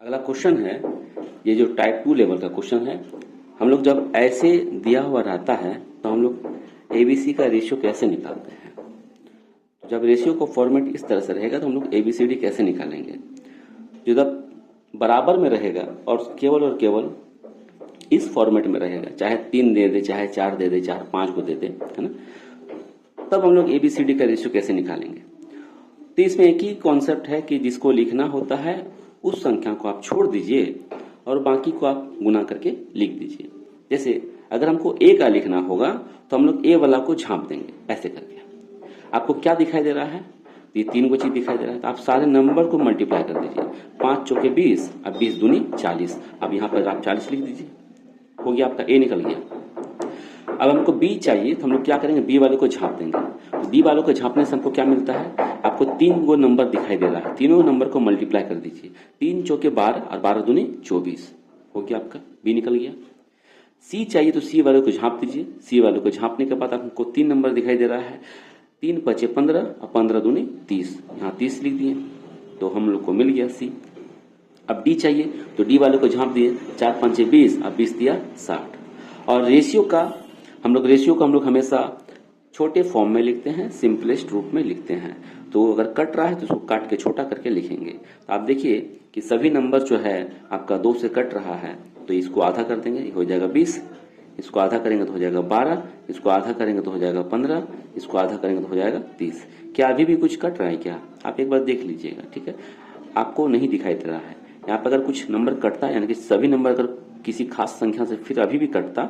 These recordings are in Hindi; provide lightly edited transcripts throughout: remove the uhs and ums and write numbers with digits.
अगला क्वेश्चन है। ये जो टाइप 2 लेवल का क्वेश्चन है, हम लोग जब ऐसे दिया हुआ रहता है तो हम लोग एबीसी का रेशियो कैसे निकालते हैं। तो जब रेशियो का फॉर्मेट इस तरह से रहेगा तो हम लोग एबीसीडी कैसे निकालेंगे। जो जब बराबर में रहेगा और केवल इस फॉर्मेट में रहेगा, चाहे 3 दे दे, चाहे 4 दे दे, चाहे 5 को दे दे, है ना, तब हम लोग एबीसीडी का रेशियो कैसे निकालेंगे। तो इसमें एक ही कॉन्सेप्ट है कि जिसको लिखना होता है उस संख्या को आप छोड़ दीजिए और बाकी को आप गुना करके लिख दीजिए। जैसे अगर हमको ए का लिखना होगा तो हम लोग ए वाला को झांप देंगे ऐसे करके। आपको क्या दिखाई दे रहा है, ये 3 को चीज दिखाई दे रहा है, तो आप सारे नंबर को मल्टीप्लाई कर दीजिए। 5 चौके 20, अब 20 दूनी 40, अब यहाँ पर आप 40 लिख दीजिए, हो गया आपका ए निकल गया। अब हमको बी चाहिए तो हम लोग क्या करेंगे, बी वाले को झांप देंगे। तो बी वालों को झांपने से हमको क्या मिलता है, आपको 3 गो नंबर दिखाई दे रहा है, तीनों नंबर को मल्टीप्लाई कर दीजिए। 3 चौके 12 और 12 दूनी 24, हो गया आपका बी निकल गया। सी चाहिए तो सी वाले को झांप दीजिए। सी वाले को झांपने के बाद आपको 3 नंबर दिखाई दे रहा है, 3 पचे 15 और 15 दूनी 30, यहाँ 30 लिख दिए तो हम लोग को मिल गया सी। अब डी चाहिए तो डी वाले को झांप दिए, 4 पंचे 20 और 20 दिया 60। और रेशियो को हम लोग हमेशा छोटे फॉर्म में लिखते हैं, सिंपलेस्ट रूप में लिखते हैं। तो अगर कट रहा है तो उसको काट के छोटा करके लिखेंगे। तो आप देखिए कि सभी नंबर जो है आपका 2 से कट रहा है, तो इसको आधा कर देंगे, ये हो जाएगा 20, इसको आधा करेंगे तो हो जाएगा 12, इसको आधा करेंगे तो हो जाएगा 15, इसको आधा करेंगे तो हो जाएगा 30। क्या अभी भी कुछ कट रहा है क्या, आप एक बार देख लीजिएगा, ठीक है। आपको नहीं दिखाई दे रहा है यहाँ पर। अगर कुछ नंबर कटता है, यानी कि सभी नंबर अगर किसी खास संख्या से फिर अभी भी कटता,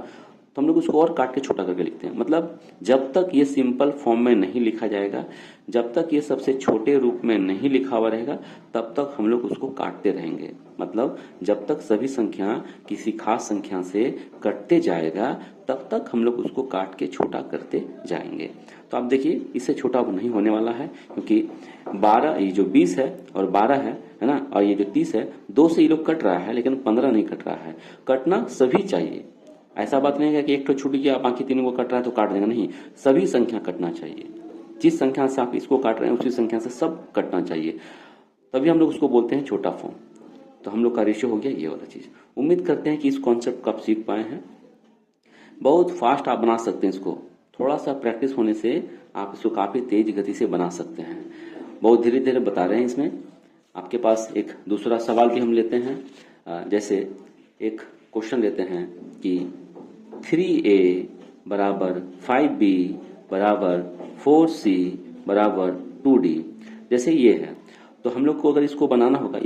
तो हम लोग उसको और काट के छोटा करके लिखते हैं। मतलब जब तक ये सिंपल फॉर्म में नहीं लिखा जाएगा, जब तक ये सबसे छोटे रूप में नहीं लिखा हुआ रहेगा, तब तक हम लोग उसको काटते रहेंगे। मतलब जब तक सभी संख्या किसी खास संख्या से कटते जाएगा, तब तक हम लोग उसको काट के छोटा करते जाएंगे। तो आप देखिए इससे छोटा नहीं होने वाला है, क्योंकि 12, ये जो 20 है और 12 है ना, और ये जो 30 है, 2 से ये लोग कट रहा है, लेकिन 15 नहीं कट रहा है। कटना सभी चाहिए, ऐसा बात नहीं है कि एक तो छूट गया बाकी तीनों को कट रहा है तो काट देगा, नहीं, सभी संख्या कटना चाहिए। जिस संख्या से आप इसको काट रहे हैं उसी संख्या से सब कटना चाहिए, तभी हम लोग उसको बोलते हैं छोटा फॉर्म। तो हम लोग का रेशियो हो गया ये वाला चीज। उम्मीद करते हैं कि इस कॉन्सेप्ट को आप सीख पाए हैं। बहुत फास्ट आप बना सकते हैं इसको, थोड़ा सा प्रैक्टिस होने से आप इसको काफी तेज गति से बना सकते हैं। बहुत धीरे धीरे बता रहे हैं इसमें। आपके पास एक दूसरा सवाल भी हम लेते हैं। जैसे एक क्वेश्चन लेते हैं कि 3a बराबर 5b बराबर 4c बराबर 2d। जैसे ये है, तो हम लोग को अगर इसको बनाना होगा,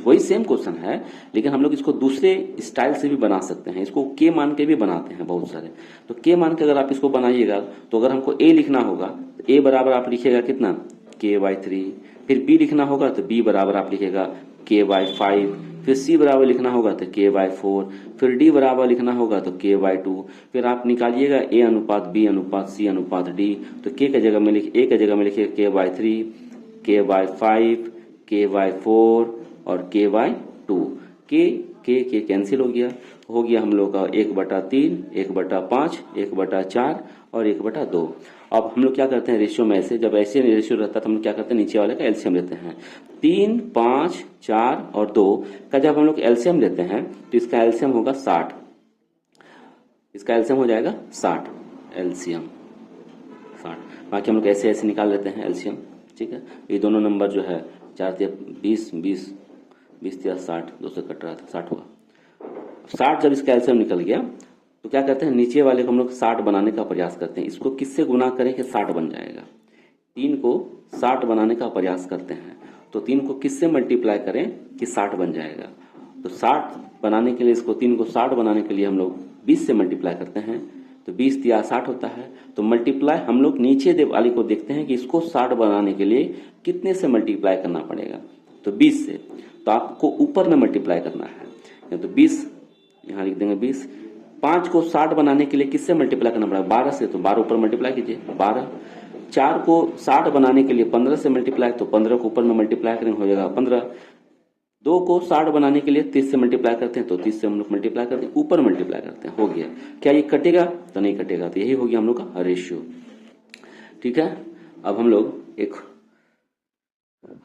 वही सेम क्वेश्चन है, लेकिन हम लोग इसको दूसरे स्टाइल से भी बना सकते हैं। इसको के मान के भी बनाते हैं बहुत सारे। तो के मान के अगर आप इसको बनाइएगा, तो अगर हमको a लिखना होगा तो a बराबर आप लिखिएगा कितना, k/3। फिर b लिखना होगा तो b बराबर आप लिखिएगा k/5। फिर c बराबर लिखना होगा तो k/4। फिर d बराबर लिखना होगा तो k/2। फिर आप निकालिएगा a अनुपात b अनुपात c अनुपात d। तो a की जगह में लिखिए k/3, k/5, k/4 और k/2। के कैंसिल हो गया हम लोग का 1/3, 1/5, 1/4 और 1/2। अब हम लोग क्या करते हैं रेशियो में, ऐसे जब ऐसे रेशियो रहता है तो हम लोग क्या करते हैं, नीचे वाले का एलसीएम लेते हैं। 3, 5, 4 और 2 का जब हम लोग एलसीएम लेते हैं तो इसका एलसीएम होगा 60। इसका एलसीएम हो जाएगा 60, एलसीएम 60। बाकी हम लोग ऐसे ऐसे निकाल लेते हैं एलसीएम, ठीक है। ये दोनों नंबर जो है 4 3 20, 20 20 3 60, 2 से कट रहा था, 60 हुआ। 60 जब इसका एलसीएम निकल गया तो क्या करते हैं, नीचे वाले को हम लोग 60 बनाने का प्रयास करते हैं। इसको किससे गुना करें कि 60 बन जाएगा, 3 को 60 बनाने का प्रयास करते हैं। तो 3 को किससे मल्टीप्लाई करें कि 60 बन जाएगा। तो 60 बनाने के लिए, इसको 3 को 60 बनाने के लिए हम लोग 20 से मल्टीप्लाई करते हैं, तो 20 दिया 60 होता है। तो मल्टीप्लाई हम लोग नीचे वाले को देखते हैं कि इसको 60 बनाने के लिए कितने से मल्टीप्लाई करना पड़ेगा, तो 20 से। तो आपको ऊपर में मल्टीप्लाई करना है, तो 20 यहाँ लिख देंगे 20। 5 को 60 बनाने के लिए किससे मल्टीप्लाई करना पड़ेगा, 12 से। तो 12 ऊपर मल्टीप्लाई कीजिए, 12। 4 को 60 बनाने के लिए 15 से मल्टीप्लाई, तो 15 को ऊपर में मल्टीप्लाई करेंगे, हो जाएगा 15। 2 को 60 बनाने के लिए 30 से मल्टीप्लाई करते हैं, तो 30 से हम लोग मल्टीप्लाई करते हैं, ऊपर मल्टीप्लाई करते हैं, हो गया। क्या ये कटेगा, तो नहीं कटेगा। तो यही हो गया हम लोग का रेशियो, ठीक है। अब हम लोग एक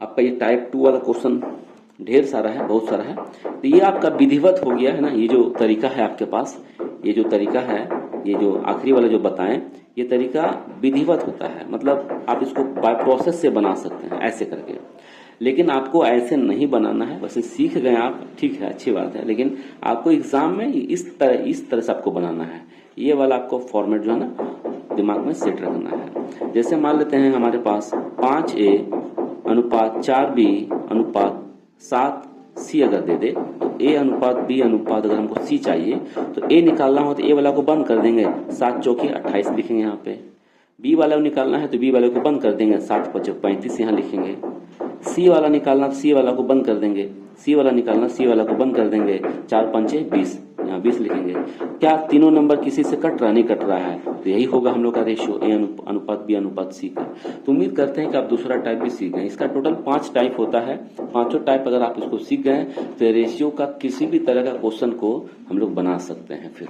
आपका ये टाइप 2 वाला क्वेश्चन ढेर सारा है, बहुत सारा है। तो ये आपका विधिवत हो गया है ना, ये जो तरीका है आपके पास, ये जो तरीका है, ये जो आखिरी वाला जो बताएं, ये तरीका विधिवत होता है, मतलब आप इसको बाय प्रोसेस से बना सकते हैं ऐसे करके। लेकिन आपको ऐसे नहीं बनाना है, वैसे सीख गए आप, ठीक है, अच्छी बात है, लेकिन आपको एग्जाम में इस तरह से आपको बनाना है। ये वाला आपको फॉर्मेट जो है ना दिमाग में सेट रखना है। जैसे मान लेते हैं हमारे पास 5A अनुपात 4B अनुपात 7C अगर दे दे, तो A अनुपात B अनुपात अगर हमको C चाहिए तो A निकालना हो तो A वाला को बंद कर देंगे, 7 चौकी 28 लिखेंगे यहाँ पे। B वाला को निकालना है तो B वाले को बंद कर देंगे, 7 पचे 35 यहाँ लिखेंगे। C वाला निकालना तो C वाला को बंद कर देंगे, C वाला निकालना C वाला को बंद कर देंगे, 4 पंचे 20, यहाँ 20 लिखेंगे। क्या तीनों नंबर किसी से कट रहा, नहीं कट रहा है, तो यही होगा हम लोग का रेशियो A अनुपात B अनुपात C का। तो उम्मीद करते हैं कि आप दूसरा टाइप भी सीख गए। इसका टोटल 5 टाइप होता है, पांचों टाइप अगर आप इसको सीख गए तो रेशियो का किसी भी तरह का क्वेश्चन को हम लोग बना सकते हैं फिर।